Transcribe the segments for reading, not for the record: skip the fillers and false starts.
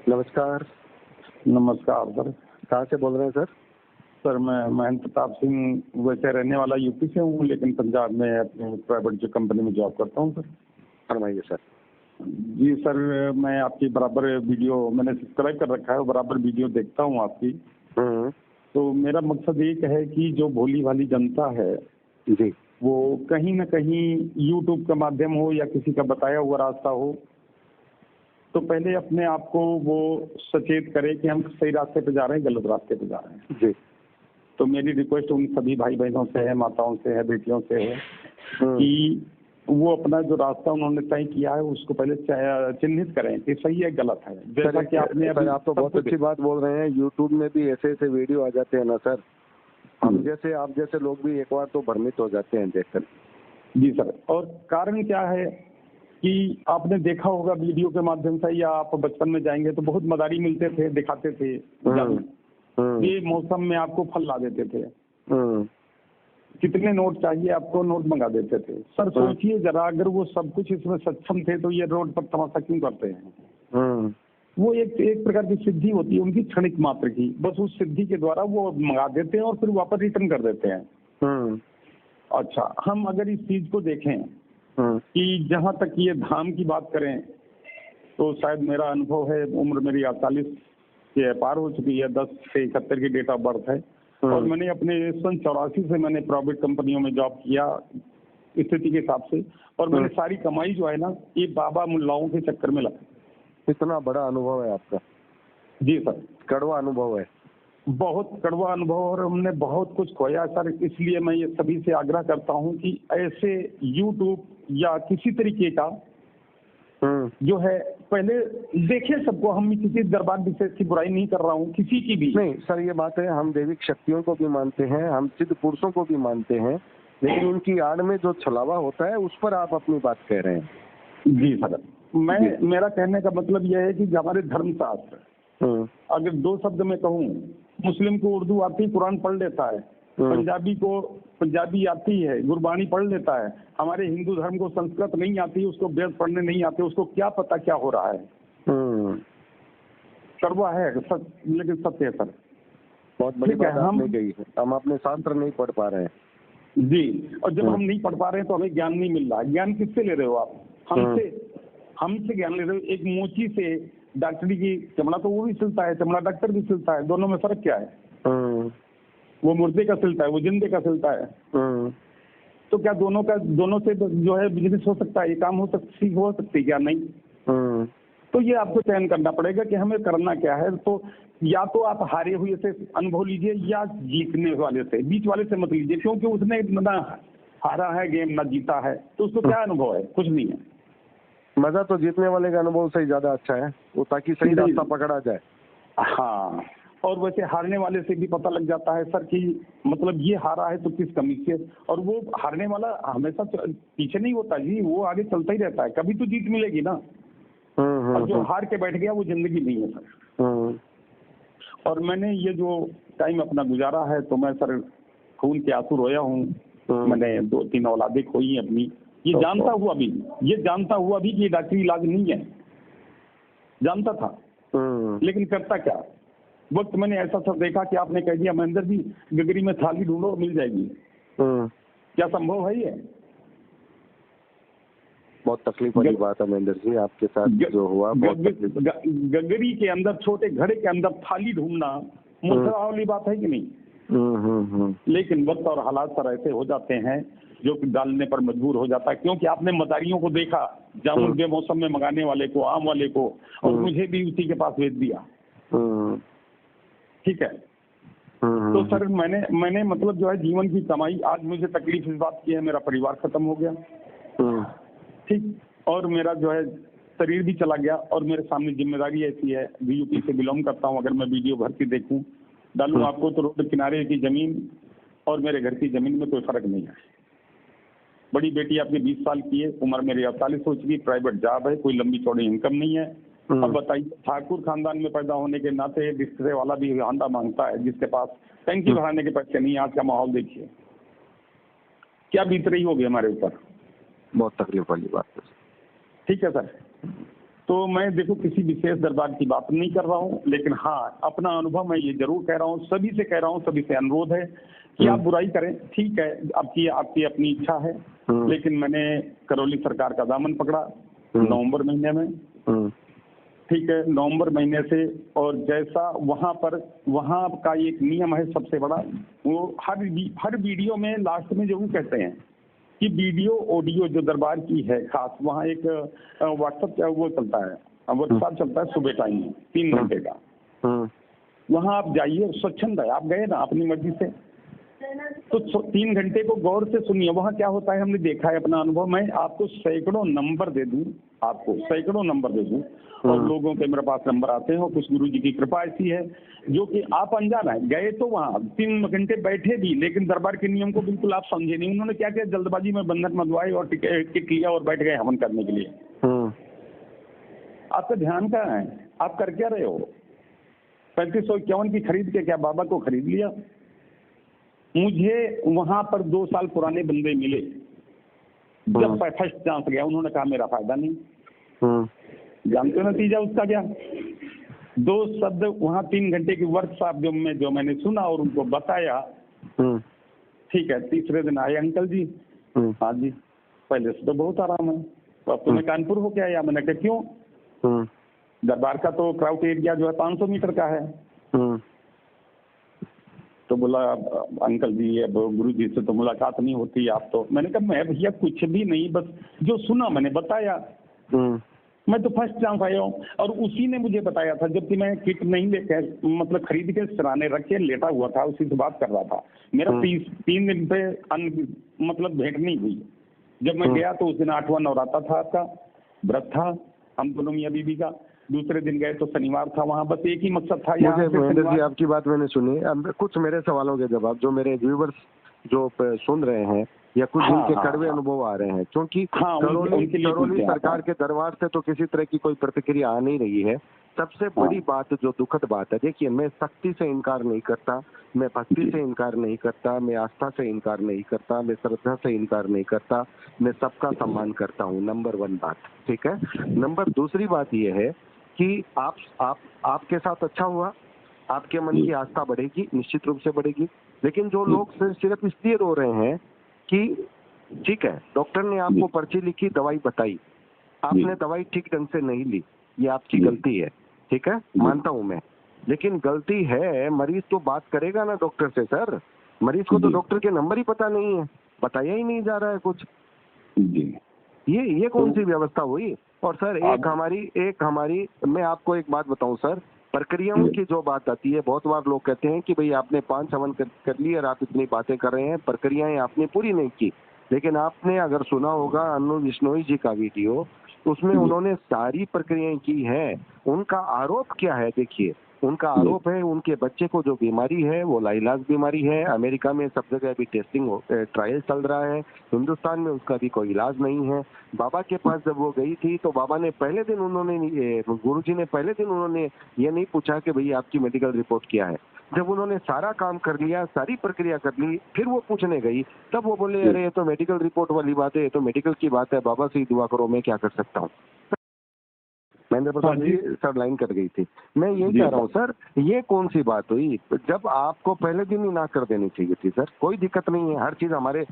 नमस्कार। नमस्कार सर। कहाँ से बोल रहे हैं सर? सर मैं महेंद्र प्रताप सिंह वैसे रहने वाला यूपी से हूँ, लेकिन पंजाब में अपने प्राइवेट जो कंपनी में जॉब करता हूँ सर। फरमाइए सर। जी सर, मैं आपकी बराबर वीडियो मैंने सब्सक्राइब कर रखा है और बराबर वीडियो देखता हूँ आपकी। तो मेरा मकसद एक है कि जो भोली भाली जनता है जी। वो कहीं ना कहीं यूट्यूब का माध्यम हो या किसी का बताया हुआ रास्ता हो, तो पहले अपने आप को वो सचेत करे कि हम सही रास्ते पे जा रहे हैं, गलत रास्ते पे जा रहे हैं। जी। तो मेरी रिक्वेस्ट उन सभी भाई बहनों से है, माताओं से है, बेटियों से है कि वो अपना जो रास्ता उन्होंने तय किया है उसको पहले चिन्हित करें कि सही है गलत है। जैसा कि आपने अभी आप तो बहुत अच्छी बात बोल रहे हैं। यूट्यूब में भी ऐसे ऐसे वीडियो आ जाते हैं ना सर, हम जैसे आप जैसे लोग भी एक बार तो भ्रमित हो जाते हैं देखकर। जी सर, और कारण क्या है कि आपने देखा होगा वीडियो के माध्यम से, या आप बचपन में जाएंगे तो बहुत मदारी मिलते थे, दिखाते थे ये मौसम में आपको फल ला देते थे, कितने नोट चाहिए आपको, नोट मंगा देते थे। सर सोचिए जरा, अगर वो सब कुछ इसमें सक्षम थे तो ये रोड पर तमाशा क्यों करते हैं? वो एक प्रकार की सिद्धि होती है उनकी, क्षणिक मात्र की, बस उस सिद्धि के द्वारा वो मंगा देते हैं और फिर वापस रिटर्न कर देते हैं। अच्छा, हम अगर इस चीज को देखें कि जहां तक ये धाम की बात करें तो शायद मेरा अनुभव है, उम्र मेरी 48 के पार हो चुकी है, 10 से 71 की डेट ऑफ बर्थ है, और मैंने अपने सन 84 से मैंने प्राइवेट कंपनियों में जॉब किया स्थिति के हिसाब से, और मैंने सारी कमाई जो है ना ये बाबा मुल्लाओं के चक्कर में लगा। इतना बड़ा अनुभव है आपका? जी सर, कड़वा अनुभव है, बहुत कड़वा अनुभव, और हमने बहुत कुछ खोया सर। इसलिए मैं ये सभी से आग्रह करता हूँ कि ऐसे यूट्यूब या किसी तरीके का जो है पहले देखे सबको। हम किसी दरबार विशेष की बुराई नहीं कर रहा हूँ, किसी की भी नहीं सर। ये बात है, हम दैविक शक्तियों को भी मानते हैं, हम सिद्ध पुरुषों को भी मानते हैं, लेकिन उनकी आड़ में जो छलावा होता है उस पर आप अपनी बात कह रहे हैं। जी सर, मेरा कहने का मतलब यह है कि हमारे धर्मशास्त्र, अगर दो शब्द में कहूँ, मुस्लिम को उर्दू आती, कुरान पढ़ लेता है, पंजाबी को पंजाबी आती है, गुरबानी पढ़ लेता है। हमारे हिंदू धर्म को संस्कृत नहीं आती, उसको वेद पढ़ने नहीं आते, उसको क्या पता क्या हो रहा है। कड़वा है लेकिन सत्य है सर। बहुत बड़ी बात आपने कही है। हम अपने शास्त्र नहीं पढ़ पा रहे हैं। जी, और जब हम नहीं पढ़ पा रहे हैं तो हमें ज्ञान नहीं मिल रहा। ज्ञान किससे ले रहे हो आप? हमसे ज्ञान ले रहे हो। एक मोची से डॉक्टरी की चमड़ा तो वो भी सिलता है, चमड़ा डॉक्टर भी सिलता है, दोनों में फर्क क्या है? वो मुर्दे का सिलता है, वो जिंदे का सिलता है। तो क्या दोनों से जो है बिजनेस हो सकता है, ये काम हो सकती क्या? नहीं। तो ये आपको चयन करना पड़ेगा कि हमें करना क्या है। तो या तो आप हारे हुए से अनुभव लीजिए या जीतने वाले से, बीच वाले से मत लीजिए, क्योंकि उसने ना हारा है गेम, ना जीता है, तो उसको क्या अनुभव है? कुछ नहीं है। मजा तो जीतने वाले का अनुभव से ज्यादा अच्छा है, वो ताकि सही रास्ता पकड़ा जाए। हाँ, और वैसे हारने वाले से भी पता लग जाता है सर कि मतलब ये हारा है तो किस कमी से, और वो हारने वाला हमेशा पीछे नहीं होता जी, वो आगे चलता ही रहता है, कभी तो जीत मिलेगी ना। और जो हार के बैठ गया वो जिंदगी नहीं है सर। और मैंने ये जो टाइम अपना गुजारा है तो मैं सर खून के आंसू रोया हूँ। मैंने 2-3 औलादें खोई अपनी, ये जानता हुआ भी कि ये डॉक्टरी इलाज नहीं है, जानता था, लेकिन करता क्या। वक्त मैंने ऐसा सब देखा कि आपने कह दिया महेंद्र जी गगरी में थाली ढूंढो मिल जाएगी। क्या संभव है ये? बहुत तकलीफ वाली बात है महेंद्र जी, आपके साथ जो हुआ बहुत गगरी के अंदर, छोटे घड़े के अंदर थाली ढूंढना मुश्किल वाली बात है कि नहीं? लेकिन वक्त और हालात सर ऐसे हो जाते हैं जो कि डालने पर मजबूर हो जाता है, क्योंकि आपने मदारियों को देखा, जामुन बेमौसम में मंगाने वाले को, आम वाले को, और मुझे भी उसी के पास भेज दिया। ठीक है। तो सर मैंने मतलब जो है जीवन की कमाई, आज मुझे तकलीफ इस बात की है, मेरा परिवार खत्म हो गया, ठीक, और मेरा जो है शरीर भी चला गया, और मेरे सामने जिम्मेदारी ऐसी है, यूपी से बिलोंग करता हूँ, अगर मैं वीडियो भर के देखूं डालूं आपको तो रोड किनारे की जमीन और मेरे घर की जमीन में कोई फर्क नहीं है। बड़ी बेटी आपकी 20 साल की है, उम्र मेरी 48 हो चुकी, प्राइवेट जॉब है, कोई लंबी चौड़ी इनकम नहीं है। अब बताइए, ठाकुर खानदान में पैदा होने के नाते रिश्ते वाला भी हांडा मांगता है, जिसके पास टंकी भराने के पैसे नहीं। आज का माहौल देखिए क्या बीत रही होगी हमारे ऊपर। बहुत तकलीफ वाली बात है। ठीक है सर, तो मैं देखो किसी विशेष दरबार की बात नहीं कर रहा हूँ, लेकिन हाँ अपना अनुभव मैं ये जरूर कह रहा हूँ, सभी से कह रहा हूँ, सभी से अनुरोध है कि आप बुराई करें, ठीक है, आपकी आपकी अपनी इच्छा है, लेकिन मैंने करौली सरकार का दामन पकड़ा नवंबर महीने में, ठीक है, नवंबर महीने से। और जैसा वहाँ का एक नियम है सबसे बड़ा, वो हर वीडियो में लास्ट में जरूर कहते हैं कि वीडियो ऑडियो जो दरबार की है खास, वहाँ एक व्हाट्सएप वो चलता है, व्हाट्सएप चलता है सुबह टाइम में 3 घंटे का, वहाँ आप जाइए, स्वच्छंद है, आप गए ना अपनी मर्जी से, तो 3 घंटे को गौर से सुनिए। वहाँ क्या होता है हमने देखा है, अपना अनुभव, मैं आपको सैकड़ों नंबर दे दूँ, और लोगों के मेरे पास नंबर आते हैं, और कुछ गुरु जी की कृपा ऐसी है जो कि आप अनजान है, गए तो वहाँ 3 घंटे बैठे भी, लेकिन दरबार के नियम को बिल्कुल आप समझे नहीं। उन्होंने क्या किया, जल्दबाजी में बंधन मंगवाए और टिकट लिया और बैठ गए हवन करने के लिए। आपका ध्यान कहाँ है, आप कर क्या रहे हो? 3551 की खरीद के क्या बाबा को खरीद लिया? मुझे वहां पर 2 साल पुराने बंदे मिले, जब फर्स्ट चांस गया उन्होंने कहा मेरा फायदा नहीं। जानते हो नतीजा उसका क्या? 2 शब्द वहाँ 3 घंटे की वर्कशॉप जो मैंने सुना और उनको बताया, ठीक है, तीसरे दिन आए अंकल जी, हाँ जी पहले से तो बहुत आराम है, तो अब तुम्हें कानपुर हो क्या आया? मैंने कहा क्यों? दरबार का तो क्राउड एरिया जो है 500 मीटर का है। तो बोला अंकल जी अब गुरु जी से तो मुलाकात नहीं होती आप तो। मैंने कहा मैं भैया कुछ भी नहीं, बस जो सुना मैंने बताया, मैं तो फर्स्ट चांस आया हूँ। और उसी ने मुझे बताया था, जबकि मैं किट नहीं लेकर मतलब खरीद के सिराने रख के लेटा हुआ था, उसी से बात कर रहा था। मेरा 3 दिन पे मतलब भेंट नहीं हुई। जब मैं गया तो उस दिन 8वां नवराता था, आपका व्रत था हम दोनों मियां बीबी का। दूसरे दिन गए तो शनिवार था, वहाँ बस एक ही मकसद था। मुझे महेंद्र जी आपकी बात मैंने सुनी, अब कुछ मेरे सवालों के जवाब जो मेरे व्यूवर्स जो सुन रहे हैं या कुछ जिनके कड़वे अनुभव आ रहे हैं, क्योंकि करौली सरकार के दरबार से तो किसी तरह की कोई प्रतिक्रिया आ नहीं रही है। सबसे बड़ी बात जो दुखद बात है, देखिए मैं शक्ति से इनकार नहीं करता, मैं भक्ति से इनकार नहीं करता, मैं आस्था से इनकार नहीं करता, मैं श्रद्धा से इनकार नहीं करता, मैं सबका सम्मान करता हूँ, नंबर 1 बात, ठीक है। नंबर 2 बात यह है कि आपके साथ अच्छा हुआ, आपके मन की आस्था बढ़ेगी, निश्चित रूप से बढ़ेगी। लेकिन जो लोग सिर्फ इसलिए रो रहे हैं कि ठीक है डॉक्टर ने आपको पर्ची लिखी, दवाई बताई, आपने दवाई ठीक ढंग से नहीं ली, ये आपकी गलती है, ठीक है, मानता हूं मैं। लेकिन गलती है, मरीज तो बात करेगा ना डॉक्टर से। सर मरीज को तो डॉक्टर के नंबर ही पता नहीं है, बताया ही नहीं जा रहा है कुछ। ये कौन सी व्यवस्था हुई? और सर एक हमारी मैं आपको एक बात बताऊं सर, प्रक्रियाओं की जो बात आती है, बहुत बार लोग कहते हैं कि भाई आपने 5 हवन कर ली और आप इतनी बातें कर रहे हैं, प्रक्रियाएं आपने पूरी नहीं की। लेकिन आपने अगर सुना होगा अनु बिश्नोई जी का वीडियो, उसमें उन्होंने सारी प्रक्रियाएं की हैं। उनका आरोप क्या है? देखिए उनका आरोप है उनके बच्चे को जो बीमारी है वो लाइलाज बीमारी है। अमेरिका में सब जगह अभी टेस्टिंग ट्रायल चल रहा है, हिंदुस्तान में उसका भी कोई इलाज नहीं है। बाबा के पास जब वो गई थी तो बाबा ने पहले दिन गुरुजी ने पहले दिन उन्होंने ये नहीं पूछा कि भाई आपकी मेडिकल रिपोर्ट क्या है। जब उन्होंने सारा काम कर लिया, सारी प्रक्रिया कर ली, फिर वो पूछने गई, तब वो बोले अरे ये तो मेडिकल रिपोर्ट वाली बात है, ये तो मेडिकल की बात है, बाबा से ही दुआ करो, मैं क्या कर सकता हूँ। Mahendra Prasad ji sir line cut गई थी। मैं यही कह रहा हूँ सर, ये कौन सी बात हुई जब आपको पहले दिन ही ना कर देनी चाहिए थी। सर कोई दिक्कत नहीं है, हर चीज हमारे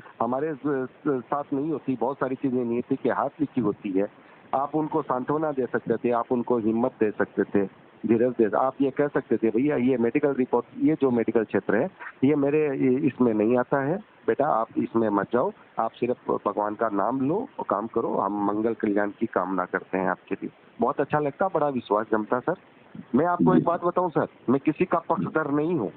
साथ नहीं होती, बहुत सारी चीजें नियति के हाथ लिखी होती है। आप उनको सांत्वना दे सकते थे, आप उनको हिम्मत दे सकते थे, धीरज दे, आप ये कह सकते थे भैया ये मेडिकल रिपोर्ट, ये जो मेडिकल क्षेत्र है ये मेरे इसमें नहीं आता है, बेटा आप इसमें मत जाओ, आप सिर्फ भगवान का नाम लो और काम करो, हम मंगल कल्याण की कामना करते हैं आपके लिए। बहुत अच्छा लगता, बड़ा विश्वास जमता सर। मैं आपको एक बात बताऊं सर, मैं किसी का पक्षधर नहीं हूँ।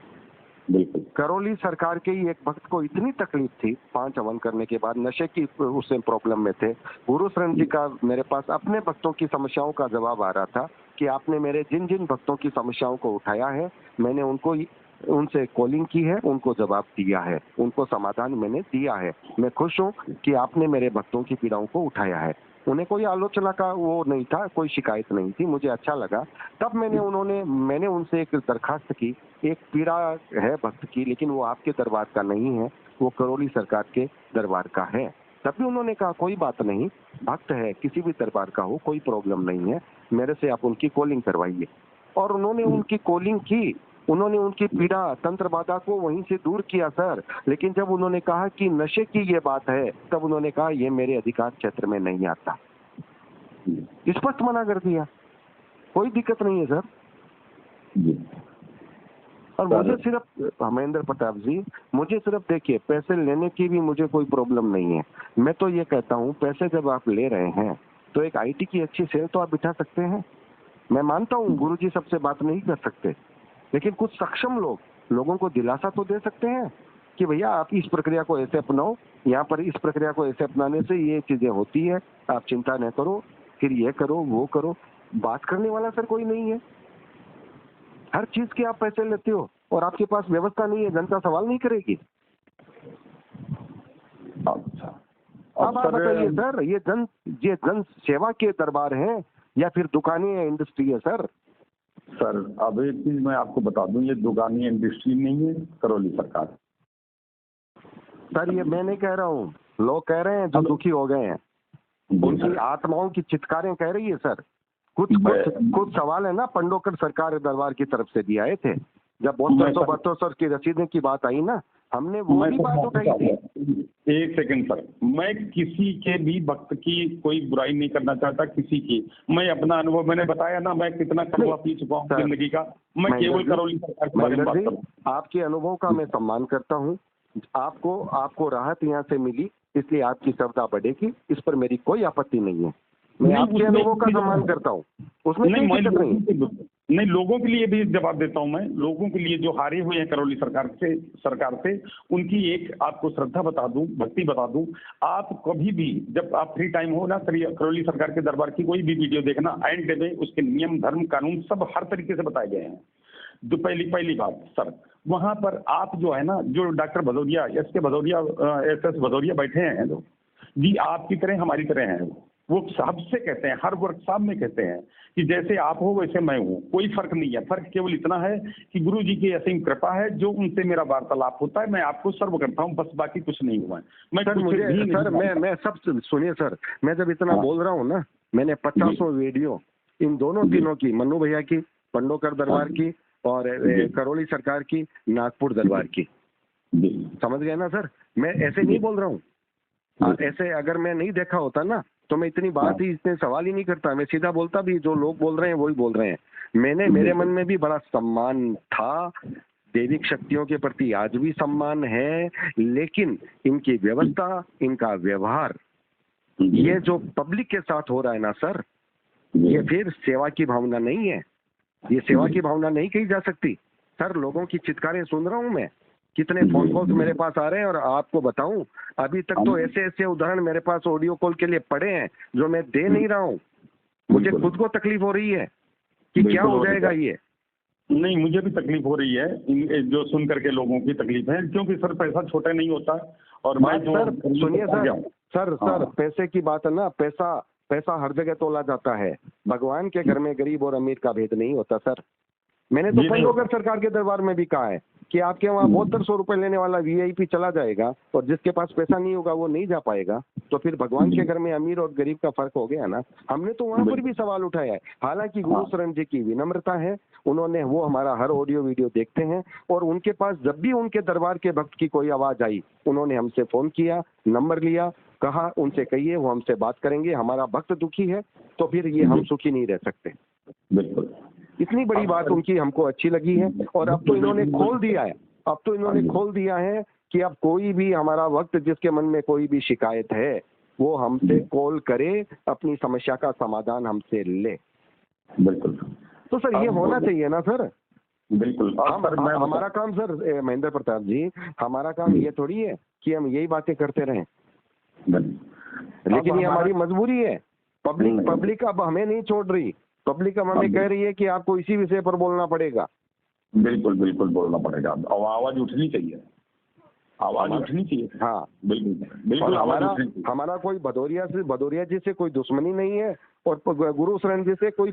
करौली सरकार के ही एक भक्त को इतनी तकलीफ थी 5 हवन करने के बाद, नशे की उससे प्रॉब्लम में थे। गुरु शरण जी का मेरे पास अपने भक्तों की समस्याओं का जवाब आ रहा था कि आपने मेरे जिन जिन भक्तों की समस्याओं को उठाया है, मैंने उनसे कॉलिंग की है, उनको जवाब दिया है, उनको समाधान मैंने दिया है। मैं खुश हूँ कि आपने मेरे भक्तों की पीड़ाओं को उठाया है। उन्हें कोई आलोचना का वो नहीं था, कोई शिकायत नहीं थी, मुझे अच्छा लगा। तब मैंने उनसे एक दरखास्त की, एक पीड़ा है भक्त की, लेकिन वो आपके दरबार का नहीं है, वो करौली सरकार के दरबार का है। तब भी उन्होंने कहा कोई बात नहीं, भक्त है किसी भी दरबार का हो, कोई प्रॉब्लम नहीं है, मेरे से आप उनकी कॉलिंग करवाइए। और उन्होंने उनकी कॉलिंग की, उन्होंने उनकी पीड़ा तंत्र बाधा को वहीं से दूर किया सर। लेकिन जब उन्होंने कहा कि नशे की ये बात है, तब उन्होंने कहा ये मेरे अधिकार क्षेत्र में नहीं आता, स्पष्ट मना कर दिया। कोई दिक्कत नहीं है सर। और मुझे सिर्फ महेंद्र प्रताप जी, मुझे सिर्फ देखिए, पैसे लेने की भी मुझे कोई प्रॉब्लम नहीं है। मैं तो ये कहता हूँ पैसे जब आप ले रहे हैं तो एक आईटी की अच्छी सेल तो आप बिठा सकते हैं। मैं मानता हूँ गुरुजी सबसे बात नहीं कर सकते, लेकिन कुछ सक्षम लोगों को दिलासा तो दे सकते हैं कि भैया आप इस प्रक्रिया को ऐसे अपनाओ, यहाँ पर इस प्रक्रिया को ऐसे अपनाने से ये चीजें होती है, आप चिंता न करो, फिर ये करो वो करो। बात करने वाला सर कोई नहीं है। हर चीज के आप पैसे लेते हो और आपके पास व्यवस्था नहीं है, जनता सवाल नहीं करेगी। अच्छा, अब आप बताइए सर, ये जन सेवा के दरबार हैं या फिर दुकानें या इंडस्ट्री है सर? सर अब एक चीज मैं आपको बता दूं, ये दुकानी इंडस्ट्री नहीं है, करौली सरकार। सर ये मैं नहीं कह रहा हूँ, लोग कह रहे हैं जो दुखी हो गए हैं, उनकी आत्माओं की चित्कारें कह रही है सर। कुछ सवाल है ना, पंडोकर सरकार दरबार की तरफ से भी आए थे, जब 72 की रसीदों की बात आई ना, हमने वो भी बात उठाई थी। एक सेकंड सर, मैं किसी के भी भक्त की कोई बुराई नहीं करना चाहता, किसी की। मैं अपना अनुभव मैंने बताया ना, मैं कितना कड़वा पी चुका हूँ जिंदगी का। मैं केवल करौली सरकार के बारे में बात कर रहा हूँ। आपके अनुभव का मैं सम्मान करता हूँ। आपको राहत यहाँ से मिली, इसलिए आपकी श्रद्धा बढ़ेगी, इस पर मेरी कोई आपत्ति नहीं है। मैं आपके अनुभव का सम्मान करता हूँ, उसमें नहीं, लोगों के लिए भी जवाब देता हूं। मैं लोगों के लिए जो हारे हुए हैं करौली सरकार से उनकी एक आपको श्रद्धा बता दूं, भक्ति बता दूं। आप कभी भी जब आप फ्री टाइम हो ना, करौली सरकार के दरबार की कोई भी वीडियो देखना, एंड डे में उसके नियम धर्म कानून सब हर तरीके से बताए गए हैं। जो पहली बात सर, वहां पर आप जो है ना, जो डॉक्टर भदौरिया, SS भदौरिया बैठे हैं जो जी, आपकी तरह हमारी तरह हैं। वो सबसे कहते हैं, हर वर्कशॉप में कहते हैं कि जैसे आप हो वैसे मैं हूँ, कोई फर्क नहीं है। फर्क केवल इतना है कि गुरु जी की असीम कृपा है, जो उनसे मेरा वार्तालाप होता है, मैं आपको सर्व करता हूँ, बस बाकी कुछ नहीं हुआ है। मैं सब सुनिए सर, मैं जब इतना बोल रहा हूँ ना, मैंने 50 वीडियो इन दोनों दिनों की, मन्नू भैया की, पंडोकर दरबार की और करौली सरकार की, नागपुर दरबार की, समझ गए ना सर? मैं ऐसे नहीं बोल रहा हूँ। ऐसे अगर मैं नहीं देखा होता ना तो मैं इतनी बात ही, इतने सवाल ही नहीं करता। मैं सीधा बोलता भी, जो लोग बोल रहे हैं वही बोल रहे हैं। मेरे मन में भी बड़ा सम्मान था, दैविक शक्तियों के प्रति आज भी सम्मान है, लेकिन इनकी व्यवस्था, इनका व्यवहार, ये जो पब्लिक के साथ हो रहा है ना सर, ये फिर सेवा की भावना नहीं है। ये सेवा की भावना नहीं कही जा सकती सर। लोगों की चित्कारें सुन रहा हूं मैं, कितने फोन कॉल्स मेरे पास आ रहे हैं, और आपको बताऊं अभी तक तो ऐसे उदाहरण मेरे पास ऑडियो कॉल के लिए पड़े हैं जो मैं दे नहीं रहा हूं। मुझे खुद को तकलीफ हो रही है कि क्या हो जाएगा ये। नहीं, मुझे भी तकलीफ हो रही है, जो सुन करके लोगों की तकलीफ है, क्योंकि सर पैसा छोटा नहीं होता। और मैं सर सुनिए सर, पैसे की बात है ना, पैसा हर जगह तोला जाता है। भगवान के घर में गरीब और अमीर का भेद नहीं होता सर। मैंने तो पंडोकर सरकार के दरबार में भी कहा है कि आपके वहाँ 7200 रुपए लेने वाला VIP चला जाएगा और जिसके पास पैसा नहीं होगा वो नहीं जा पाएगा, तो फिर भगवान के घर में अमीर और गरीब का फर्क हो गया ना। हमने तो वहाँ पर भी सवाल उठाया है। हालांकि गुरु शरण जी की विनम्रता है, उन्होंने, वो हमारा हर ऑडियो वीडियो देखते हैं, और उनके पास जब भी उनके दरबार के भक्त की कोई आवाज आई, उन्होंने हमसे फोन किया, नंबर लिया, कहा उनसे कहिए वो हमसे बात करेंगे, हमारा भक्त दुखी है तो फिर ये हम सुखी नहीं रह सकते। बिल्कुल, इतनी बड़ी बात उनकी हमको अच्छी लगी है। और अब तो इन्होंने खोल दिया है कि अब कोई भी हमारा वक्त, जिसके मन में कोई भी शिकायत है, वो हमसे कॉल करे, अपनी समस्या का समाधान हमसे ले। बिल्कुल। तो सर ये होना चाहिए ना सर। बिल्कुल। हमारा काम सर, महेंद्र प्रताप जी, हमारा काम ये थोड़ी है कि हम यही बातें करते रहें, लेकिन ये हमारी मजबूरी है। पब्लिक अब हमें नहीं छोड़ रही, पब्लिक अब हमें कह रही है कि आपको इसी विषय पर बोलना पड़ेगा। बिल्कुल बोलना पड़ेगा, और आवाज उठनी चाहिए, हाँ बिल्कुल। हमारा कोई भदौरिया जी से कोई दुश्मनी नहीं है, और गुरु शरण जी से कोई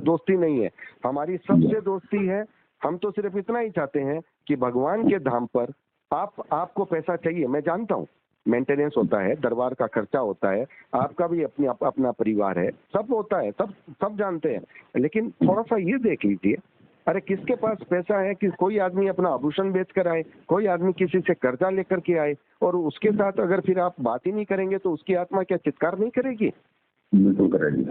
दोस्ती नहीं है। हमारी सबसे दोस्ती है। हम तो सिर्फ इतना ही चाहते हैं कि भगवान के धाम पर आपको पैसा चाहिए, मैं जानता हूँ, मेंटेनेंस होता है, दरबार का खर्चा होता है, आपका भी अपना परिवार है, सब होता है, सब जानते हैं। लेकिन थोड़ा सा ये देख लीजिए, अरे किसके पास पैसा है कि कोई आदमी अपना आभूषण बेच कर आए, कोई आदमी किसी से कर्जा लेकर के आए, और उसके साथ अगर फिर आप बात ही नहीं करेंगे तो उसकी आत्मा क्या चित्कार नहीं करेगी? बिल्कुल करेगी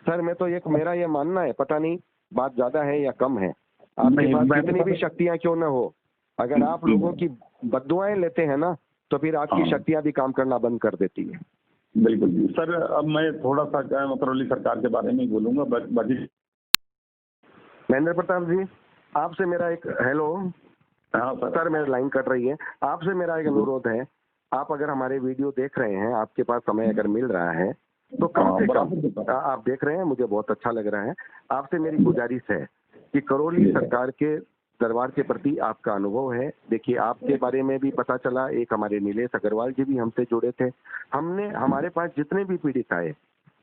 सर। मैं तो मेरा ये मानना है, पता नहीं बात ज्यादा है या कम है, आपके पास कितनी भी शक्तियां क्यों न हो, अगर आप लोगों की बद्दुआएं लेते हैं ना तो फिर आपकी शक्तियां भी काम करना बंद कर देती है। बिल्कुल जी सर। अब मैं थोड़ा सा करौली सरकार के बारे में ही बोलूंगा। बाकी महेंद्र प्रताप जी, आपसे मेरा एक हेलो। हाँ सर मेरी लाइन कट रही है। आपसे मेरा एक अनुरोध है, आप अगर हमारे वीडियो देख रहे हैं, आपके पास समय अगर मिल रहा है तो कम से कम आप देख रहे हैं, मुझे बहुत अच्छा लग रहा है। आपसे मेरी गुजारिश है कि करौली सरकार के दरबार के प्रति आपका अनुभव है। देखिए, आपके बारे में भी पता चला, एक हमारे नीलेश अग्रवाल जी भी हमसे जुड़े थे। हमारे पास जितने भी पीड़ित आए,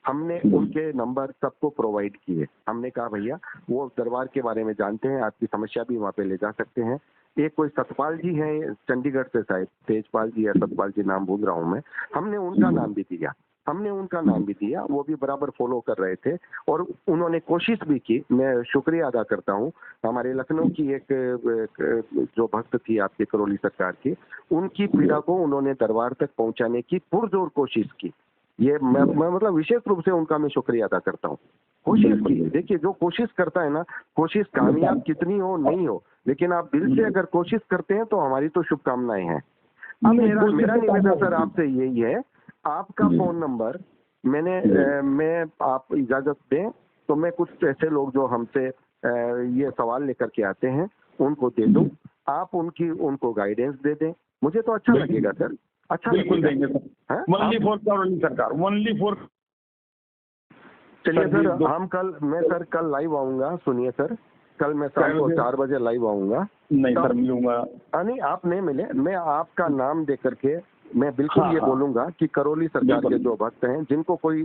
हमने उनके नंबर सबको प्रोवाइड किए। हमने कहा भैया वो दरबार के बारे में जानते हैं, आपकी समस्या भी वहाँ पे ले जा सकते हैं। एक कोई सतपाल जी हैं चंडीगढ़ से, शायद तेजपाल जी या सतपाल जी, नाम भूल रहा हूँ मैं, हमने उनका नाम भी दिया। वो भी बराबर फॉलो कर रहे थे और उन्होंने कोशिश भी की। मैं शुक्रिया अदा करता हूँ। हमारे लखनऊ की एक जो भक्त थी आपके करौली सरकार की, उनकी पीड़ा को उन्होंने दरबार तक पहुंचाने की पुरजोर कोशिश की। ये मैं मतलब विशेष रूप से उनका मैं शुक्रिया अदा करता हूँ। कोशिश की। देखिए, जो कोशिश करता है ना, कोशिश कामयाब कितनी हो नहीं हो, लेकिन आप दिल से अगर कोशिश करते हैं तो हमारी तो शुभकामनाएं हैं। अब मेरा निवेदन सर आपसे यही है, आपका फोन नंबर मैं आप इजाजत दें तो मैं कुछ ऐसे लोग जो हमसे ये सवाल लेकर के आते हैं उनको दे दूं, आप उनको गाइडेंस दे दें, मुझे तो अच्छा लगेगा सर। अच्छा, बिल्कुल देंगे सर। ओनली फॉर करौली सरकार, ओनली फॉर। चलिए सर, मैं कल लाइव आऊंगा। सुनिए सर, कल मैं शाम को 4 बजे लाइव आऊंगा। नहीं सर, मिलूंगा नहीं, आप नहीं मिले, मैं आपका नाम दे करके मैं बिल्कुल ये बोलूंगा कि करौली सरकार के जो भक्त हैं, जिनको कोई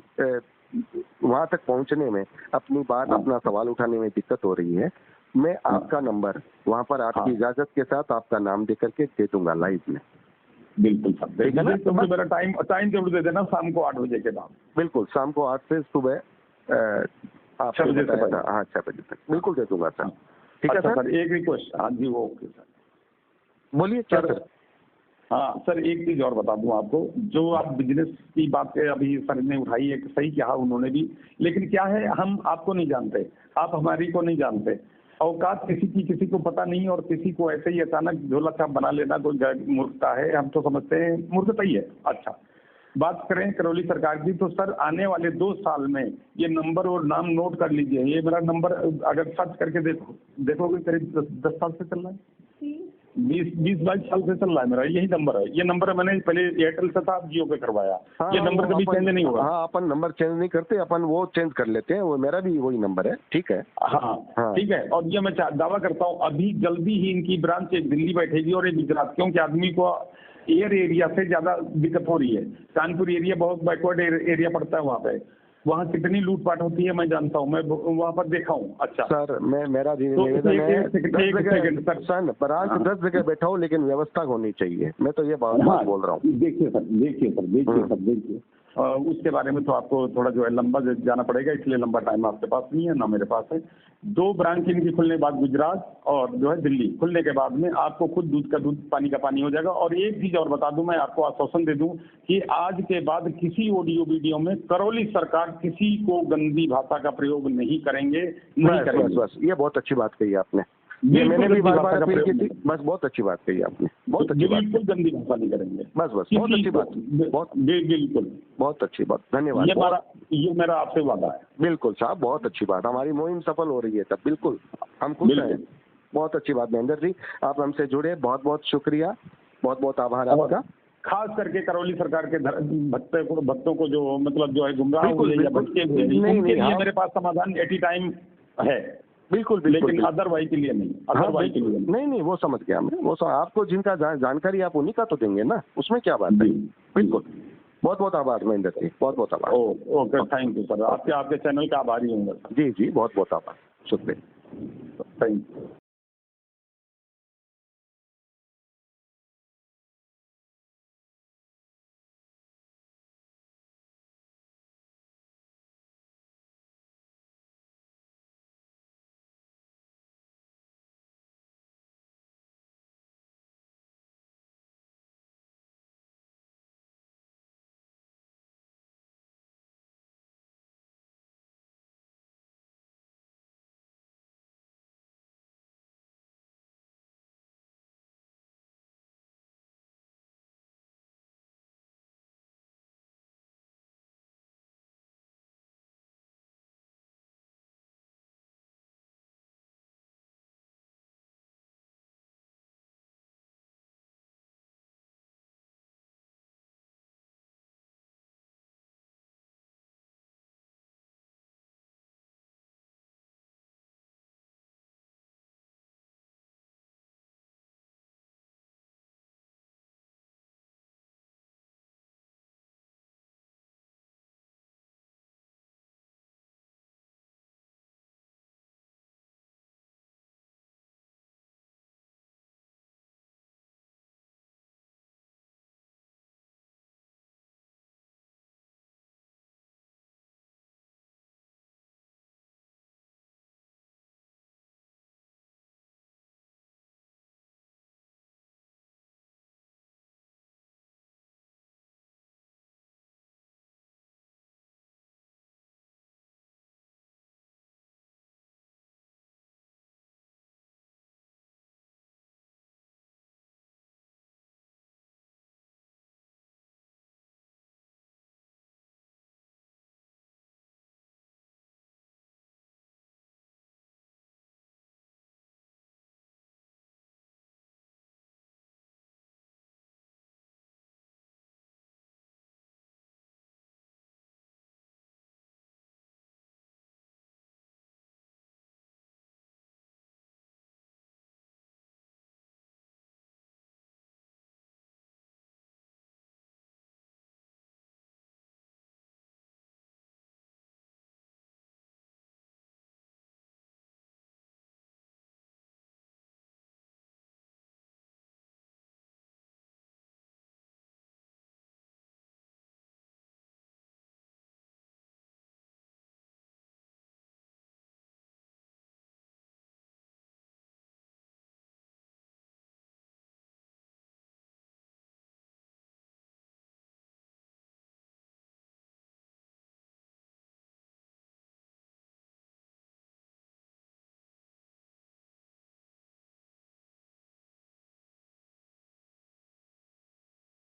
वहां तक पहुंचने में अपनी बात अपना सवाल उठाने में दिक्कत हो रही है, मैं आपका नंबर वहां पर आपकी इजाजत के साथ आपका नाम दे करके दे दूंगा लाइव में। बिल्कुल सर, तो मेरा टाइम जरूर दे देना, शाम को 8 बजे के बाद। बिल्कुल, शाम को 8 से सुबह 6 बजे तक। हाँ, 6 बजे तक बिल्कुल दे दूंगा सर। ठीक है सर। एक रिक्वेस्ट। हाँ जी, वो ओके सर, बोलिए क्या सर। हाँ सर, एक चीज और बता दूं आपको, जो आप बिजनेस की बात अभी सर ने उठाई है, सही कहा उन्होंने भी, लेकिन क्या है, हम आपको नहीं जानते, आप हमारी को नहीं जानते। औकात किसी को पता नहीं, और किसी को ऐसे ही अचानक झोला छाप बना लेना कोई मूर्खता है, हम तो समझते हैं मूर्खता ही है। अच्छा, बात करें करौली सरकार की, तो सर आने वाले 2 साल में ये नंबर और नाम नोट कर लीजिए। ये मेरा नंबर अगर सर्च करके देखोगे करीब 10 साल से चल रहा है, 20-22 साल से चल रहा है मेरा यही नंबर है। ये नंबर मैंने पहले एयरटेल से था, जियो पे करवाया। ये नंबर कभी चेंज नहीं होगा। हाँ, अपन नंबर चेंज नहीं करते, अपन वो चेंज कर लेते हैं। वो मेरा भी वही नंबर है। ठीक है। हाँ ठीक है। और ये मैं दावा करता हूँ, अभी जल्दी ही इनकी ब्रांच एक दिल्ली बैठेगी और एक गुजरात, क्योंकि आदमी को एयर एरिया से ज्यादा दिक्कत हो रही है। कानपुर एरिया बहुत बैकवर्ड एरिया पड़ता है, वहाँ कितनी लूटपाट होती है मैं जानता हूँ, मैं वहाँ पर देखा हूँ। अच्छा सर, मेरा निवेदन है, 10 जगह बैठा हूँ, लेकिन व्यवस्था होनी चाहिए। मैं तो ये बात बोल रहा हूँ। देखिए सर, उसके बारे में तो आपको थोड़ा जो है लंबा जाना पड़ेगा, इसलिए लंबा टाइम आपके पास नहीं है, ना मेरे पास है। 2 ब्रांच इनकी खुलने के बाद गुजरात और जो है दिल्ली खुलने के बाद में आपको खुद दूध का दूध, पानी का पानी हो जाएगा। और एक चीज और बता दूं, मैं आपको आश्वासन दे दूं कि आज के बाद किसी ऑडियो वीडियो में करौली सरकार किसी को गंदी भाषा का प्रयोग नहीं करेंगे। बस ये बहुत अच्छी बात कही आपने, ये मैंने भी बार अपील की थी। बस बहुत अच्छी बात कही आपने, बहुत अच्छी बात। बिल्कुल गंदी भाषा नहीं करेंगे। बस बहुत अच्छी बात, बिल्कुल बहुत अच्छी बात। धन्यवाद। ये मेरा आपसे वादा है। बिल्कुल साहब, बहुत अच्छी बात। हमारी मुहिम सफल हो रही है तब। बिल्कुल हम खुश हैं। बहुत अच्छी बात महेंद्र जी, आप हमसे जुड़े, बहुत बहुत शुक्रिया, बहुत बहुत आभार आपका। खास करके करौली सरकार के भक्तों को जो मतलब जो है गुमराह हुए या भटके हुए, उनके लिए मेरे पास समाधान एटी टाइम है। बिल्कुल, लेकिन अदरवाइज के लिए नहीं, अदरवाइज के लिए नहीं, वो समझ गया मैं। वो आपको जिनका जानकारी आप उन्हीं का तो देंगे ना, उसमें क्या बात है। बिल्कुल, बहुत बहुत आभार महेंद्र जी, बहुत बहुत आभार। ओके, थैंक यू सर, आपके चैनल का आभारी हूँ। जी, बहुत बहुत आभार, शुक्रिया, थैंक यू।